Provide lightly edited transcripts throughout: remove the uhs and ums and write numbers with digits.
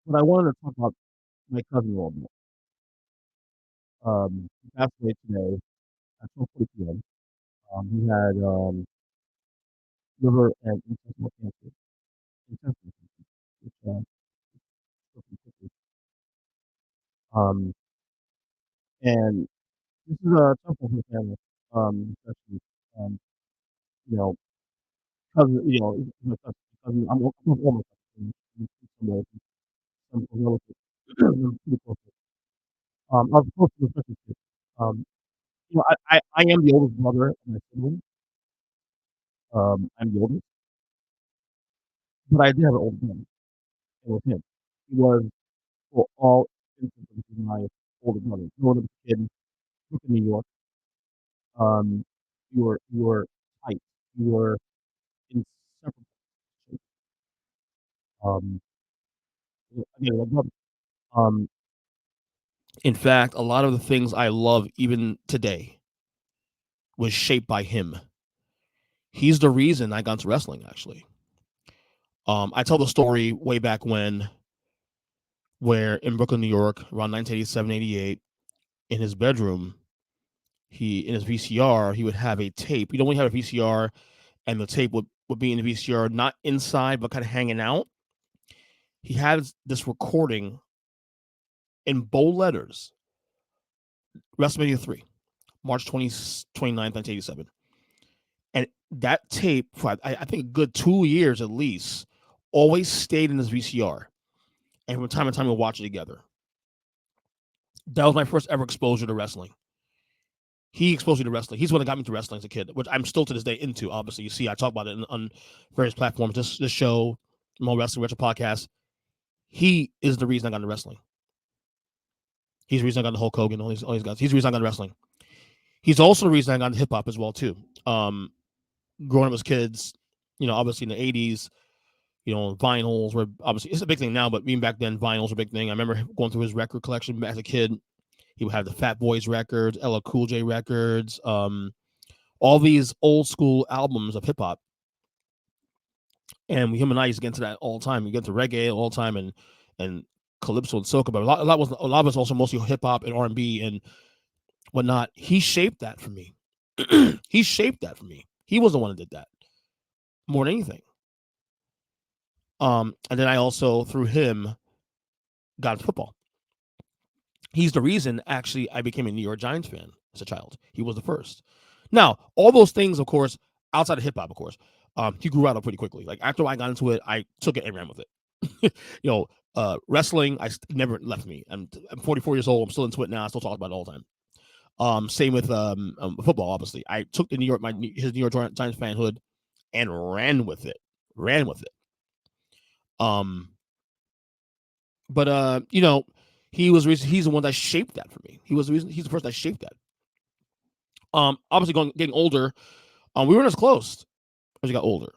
But I wanted to talk about my cousin a little bit. He passed away today at 12:40 p.m. He had liver and intestinal cancer. Intestinal cancer, which killed him quickly. Um, and this is a tough one for the family, especially um, you know, cousin. My cousin. I'm all my cousins in some ways, some relatives. I'm pretty close with. I was close to the second kid. Um, I am the oldest brother of my siblings. I'm the oldest, but I did have an older brother. It was him. He was, for all intents and purposes, my older brother. Growing up as a kid, lived in New York, um, you were tight. You were inseparable. Um, again, my brother. Um, in fact, a lot of the things I love even today was shaped by him. He's the reason I got into wrestling, actually. I tell the story way back when, where in Brooklyn, New York, around 1987, 88, in his bedroom, in his VCR, he would have a tape. You know, when you have a VCR and the tape would be in the VCR, not inside, but kind of hanging out. He had this recording in bold letters, WrestleMania 3, March 29th, 1987. And that tape, for I think a good 2 years at least, always stayed in his VCR. And from time to time, we'll watch it together. That was my first ever exposure to wrestling. He exposed me to wrestling. He's the one that got me to wrestling as a kid, which I'm still to this day into. Obviously, you see, I talk about it on various platforms. This show, Mo Wrestling Retro Podcast. He is the reason I got into wrestling. He's the reason I got into Hulk Hogan, all these guys. He's the reason I got into wrestling. He's also the reason I got into hip hop as well too. Growing up as kids, obviously in the '80s, vinyls were obviously, it's a big thing now, but even back then, vinyls were a big thing. I remember going through his record collection as a kid. He would have the Fat Boys records, LL Cool J records, all these old school albums of hip hop. And him and I used to get into that all the time. We get into reggae all the time, and calypso and soca, but a lot of us also mostly hip hop and R&B and whatnot. He shaped that for me. He shaped that for me. He was the one that did that more than anything. And then I also, through him, got into football. He's the reason, actually, I became a New York Giants fan as a child. He was the first. Now, all those things, of course, outside of hip hop, of course, he grew out of pretty quickly. Like, after I got into it, I took it and ran with it. Wrestling, never left me. I'm 44 years old. I'm still into it now. I still talk about it all the time. Same with football, obviously. I took his New York Giants fanhood and ran with it. But he's the one that shaped that for me. He's the person that shaped that. Obviously getting older, we weren't as close as we got older.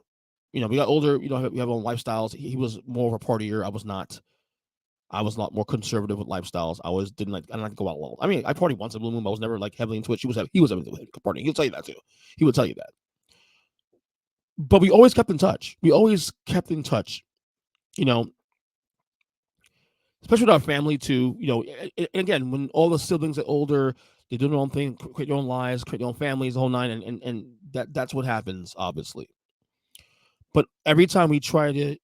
We got older, we have our own lifestyles. He was more of a partier. I was not. I was a lot more conservative with lifestyles. I didn't like to go out alone. I mean, I partied once in a blue moon, but I was never like heavily into it. He was heavily partying. He'll tell you that too. He would tell you that. But we always kept in touch. Especially with our family too. And again, when all the siblings are older, they do their own thing, create their own lives, create their own families, the whole nine, and that's what happens, obviously. But every time we try to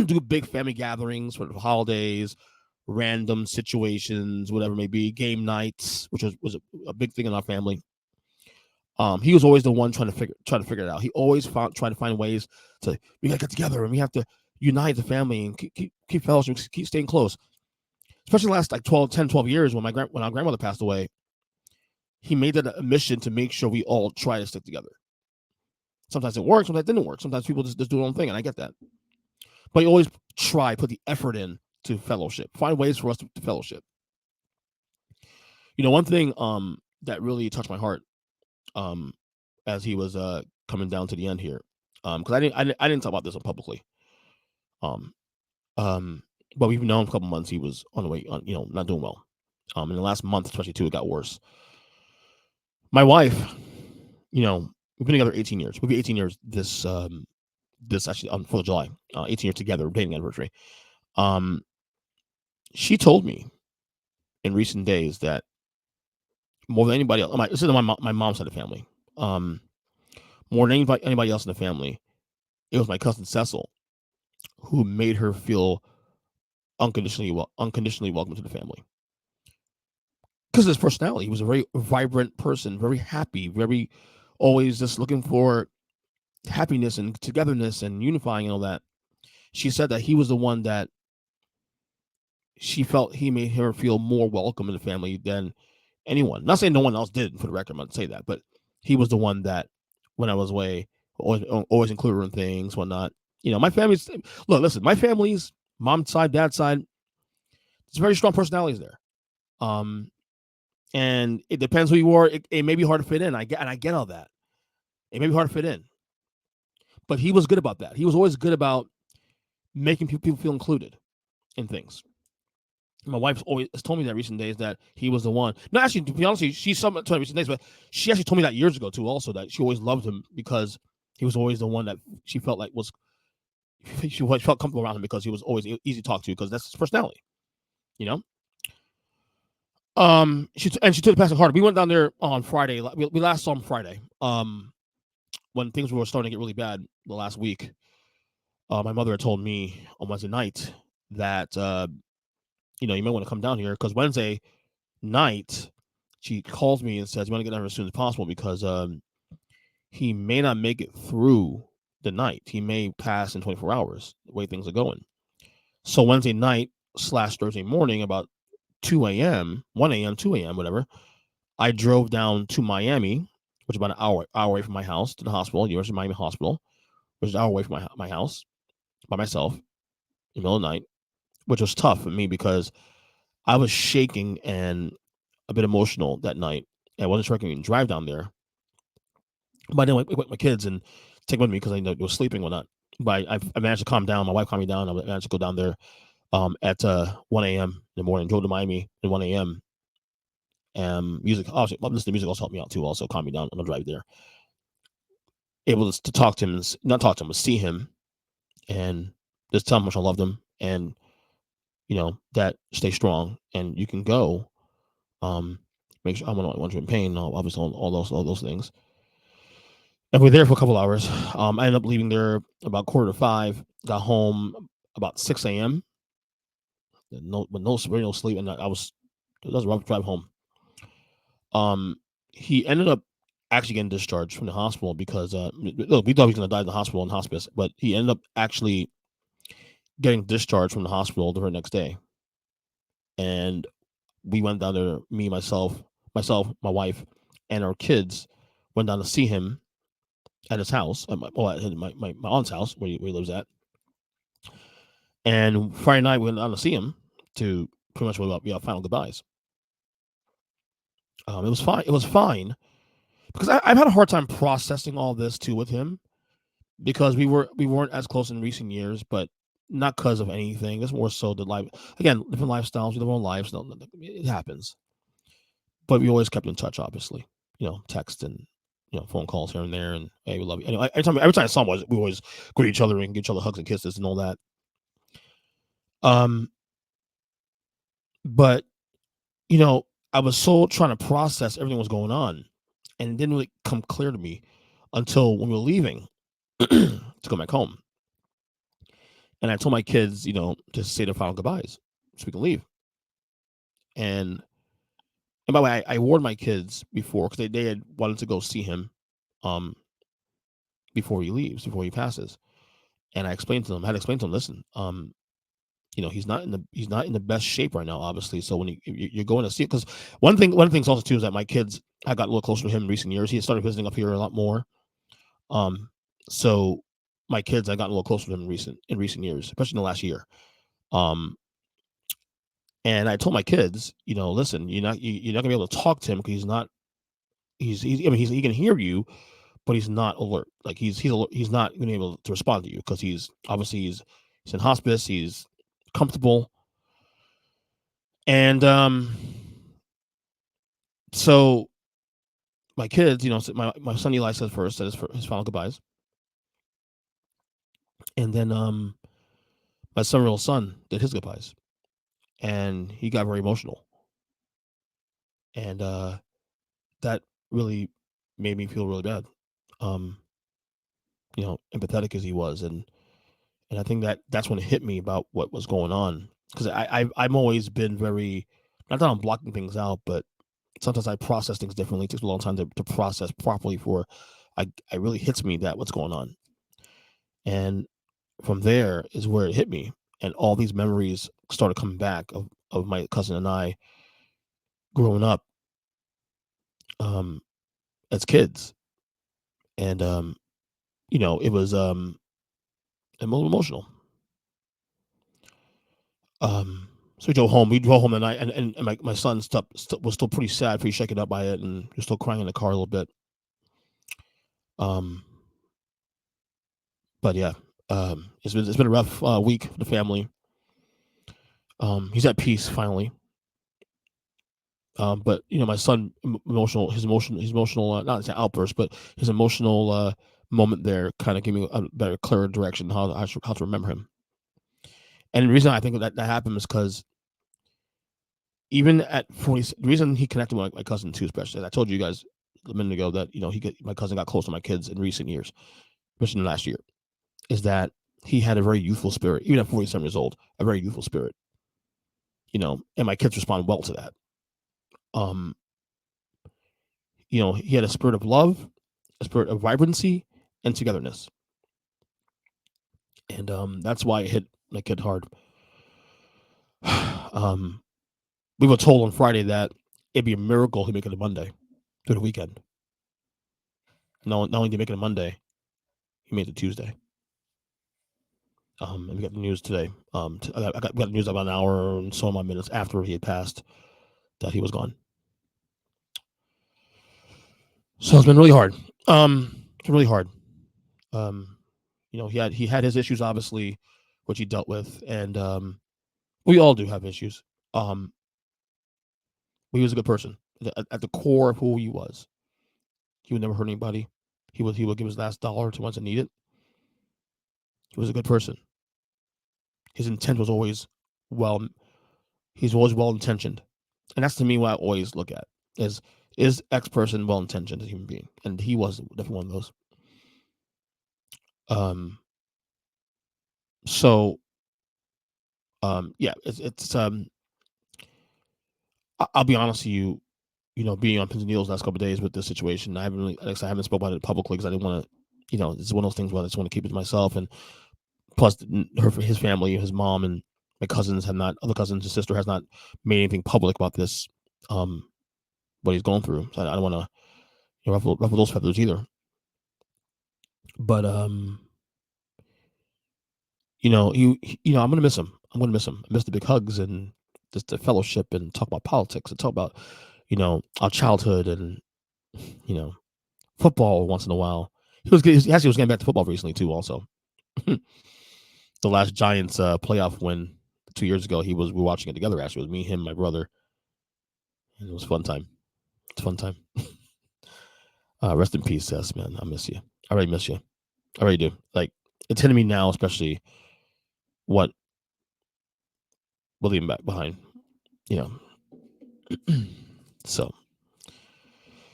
do big family gatherings for the holidays, random situations, whatever it may be, game nights, which was a big thing in our family. He was always the one trying to figure it out. He always trying to find ways we gotta get together and we have to unite the family and keep fellowship, keep staying close. Especially the last like 12 years when our grandmother passed away, he made it a mission to make sure we all try to stick together. Sometimes it works, sometimes it didn't work. Sometimes people just do their own thing, and I get that. But you always put the effort in to fellowship. Find ways for us to fellowship. One thing that really touched my heart as he was coming down to the end here, because I didn't talk about this publicly. But we've known for a couple months he was on the way, not doing well. In the last month, especially too, it got worse. My wife, we've been together 18 years. We'll be 18 years this actually on 4th of July. 18 years together, wedding anniversary. She told me in recent days that more than anybody else, this is my mom's side of the family. Um, More than anybody else in the family, it was my cousin Cecil who made her feel unconditionally welcome to the family because of his personality. He was a very vibrant person, very happy, very always just looking for happiness and togetherness and unifying and all that. She said that he was the one that she felt he made her feel more welcome in the family than anyone. Not saying no one else did, for the record, I'm not say that, but he was the one that when I was away, always included her in things, whatnot. My family's listen, my family's mom side, dad side, it's very strong personalities there. Um, and it depends who you are. It may be hard to fit in. I get all that. It may be hard to fit in, but he was good about that. He was always good about making people feel included in things. My wife's always has told me that recent days that he was the one. No, actually, to be honest, she's somewhat told me recent days, but she actually told me that years ago too. Also, that she always loved him because he was always the one that she felt like was she felt comfortable around him because he was always easy to talk to because that's his personality. You know. She took the passing hard. We went down there on Friday. We last saw him Friday. When things were starting to get really bad the last week. My mother had told me on Wednesday night that you may want to come down here because Wednesday night she calls me and says you want to get down here as soon as possible because he may not make it through the night. He may pass in 24 hours the way things are going. So Wednesday night / Thursday morning about 2 a.m., 1 a.m., 2 a.m., whatever, I drove down to Miami, which is about an hour away from my house, to the hospital, University of Miami Hospital, which is an hour away from my house, by myself in the middle of the night, which was tough for me because I was shaking and a bit emotional that night. I wasn't sure I could even drive down there. But I didn't wake my kids and take them with me because I know they were sleeping or not. But I managed to calm down. My wife calmed me down. I managed to go down there at 1 a.m. in the morning, drove to Miami at 1 a.m. Music, obviously, listening to music also helped me out too, also calm me down on the drive there. Able to talk to him, not talk to him, but see him and just tell him how much I loved him and, that stay strong and you can go. Make sure I'm not want you in pain, obviously, all those things. And we're there for a couple hours. I ended up leaving there about 4:45. Got home about 6 a.m. With no really no sleep, and it was a rough drive home. He ended up actually getting discharged from the hospital because look, we thought he was going to die in the hospital in hospice, but he ended up actually getting discharged from the hospital the very next day. And we went down there, my wife, and our kids went down to see him at his house, at my aunt's house where he lives at. And Friday night we went down to see him to pretty much final goodbyes. It was fine. It was fine because I've had a hard time processing all this too with him because we weren't as close in recent years, but not because of anything. It's more so the life again, different lifestyles. We live our own lives. It happens, but we always kept in touch. Obviously, text and phone calls here and there, and hey, we love you. Anyway, every time I saw him, we always greet each other and give each other hugs and kisses and all that. Um, but you know, I was so trying to process everything that was going on, and it didn't really come clear to me until when we were leaving to go back home. And I told my kids, to say their final goodbyes so we can leave. And by the way, I warned my kids before because they had wanted to go see him um, before he leaves, before he passes. And I had to explain to them, listen, he's not in the best shape right now, obviously. So when you're going to see it, because one of the things also too is that my kids, I got a little closer to him in recent years. He started visiting up here a lot more. Um, so my kids, I got a little closer to him in recent years, especially in the last year. Um, and I told my kids, listen, you're not gonna be able to talk to him because he's not. I mean, he can hear you, but he's not alert. Like he's not gonna be able to respond to you because he's in hospice. He's comfortable, and so my kids, so my son Eli said first that his final goodbyes, and then my son did his goodbyes, and he got very emotional, and that really made me feel really bad. Um, Empathetic as he was, and I think that's when it hit me about what was going on, because I'm always been very, not that I'm blocking things out, but sometimes I process things differently. It takes a long time to process properly for I really hits me that what's going on. And from there is where it hit me. And all these memories started coming back of my cousin and I growing up, um, as kids. And it was emotional. So we drove home. We drove home that night, and my son was still pretty sad, pretty shaken up by it, and he was still crying in the car a little bit. Um, but yeah, it's been a rough week for the family. He's at peace finally. But my son, his emotional, not an outburst, but his emotional moment there kind of gave me a better, clearer direction how to remember him. And the reason I think that happened is because even at 40, the reason he connected with my cousin too, especially, I told you guys a minute ago that my cousin got close to my kids in recent years, especially in the last year, is that he had a very youthful spirit, even at 47 years old, a very youthful spirit. And my kids respond well to that. Um, he had a spirit of love, a spirit of vibrancy, and togetherness, and that's why it hit my kid hard. um, we were told on Friday that it'd be a miracle he make it a Monday through the weekend. No, not only did he make it a Monday, he made it Tuesday. And we got the news today. I got the news about an hour and so on minutes after he had passed that he was gone. So it's been really hard. It's been really hard. Um, he had his issues, obviously, which he dealt with, and we all do have issues. Um, he was a good person at the core of who he was. He would never hurt anybody. He would give his last dollar to ones that need it. He was a good person. His intent was always well. He's always well intentioned, and that's to me what I always look at is X person well intentioned as a human being, and he was definitely one of those. Um. So. Yeah. I'll be honest with you. Being on pins and needles the last couple of days with this situation, I haven't really, like I haven't spoken about it publicly because I didn't want to. It's one of those things where I just want to keep it to myself. And plus, his family, his mom, and my cousins have not. Other cousins, his sister has not made anything public about this. What he's going through. So I don't want to ruffle those feathers either. But I'm gonna miss him. I'm gonna miss him. I miss the big hugs and just the fellowship and talk about politics and talk about our childhood and you know football once in a while. He actually was getting back to football recently too. Also, the last Giants playoff win 2 years ago, we were watching it together. Actually, it was me, him, my brother, and it was a fun time. It's a fun time. Rest in peace, Seth, man. I miss you. I really miss you. I really do. Like, it's hitting me now, especially what we're leaving back behind. You know, so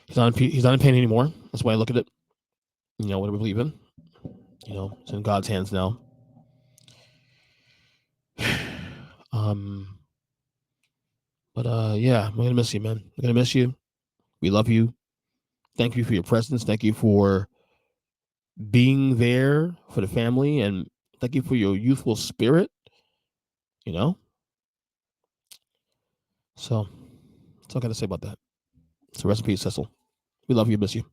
he's not in pain anymore. That's why I look at it. What do we believe in? It's in God's hands now. um, but yeah, we're gonna miss you, man. We're gonna miss you. We love you. Thank you for your presence. Thank you for being there for the family, and thank you for your youthful spirit. You know, so that's all I got to say about that. So rest in peace, Cecil. We love you, miss you.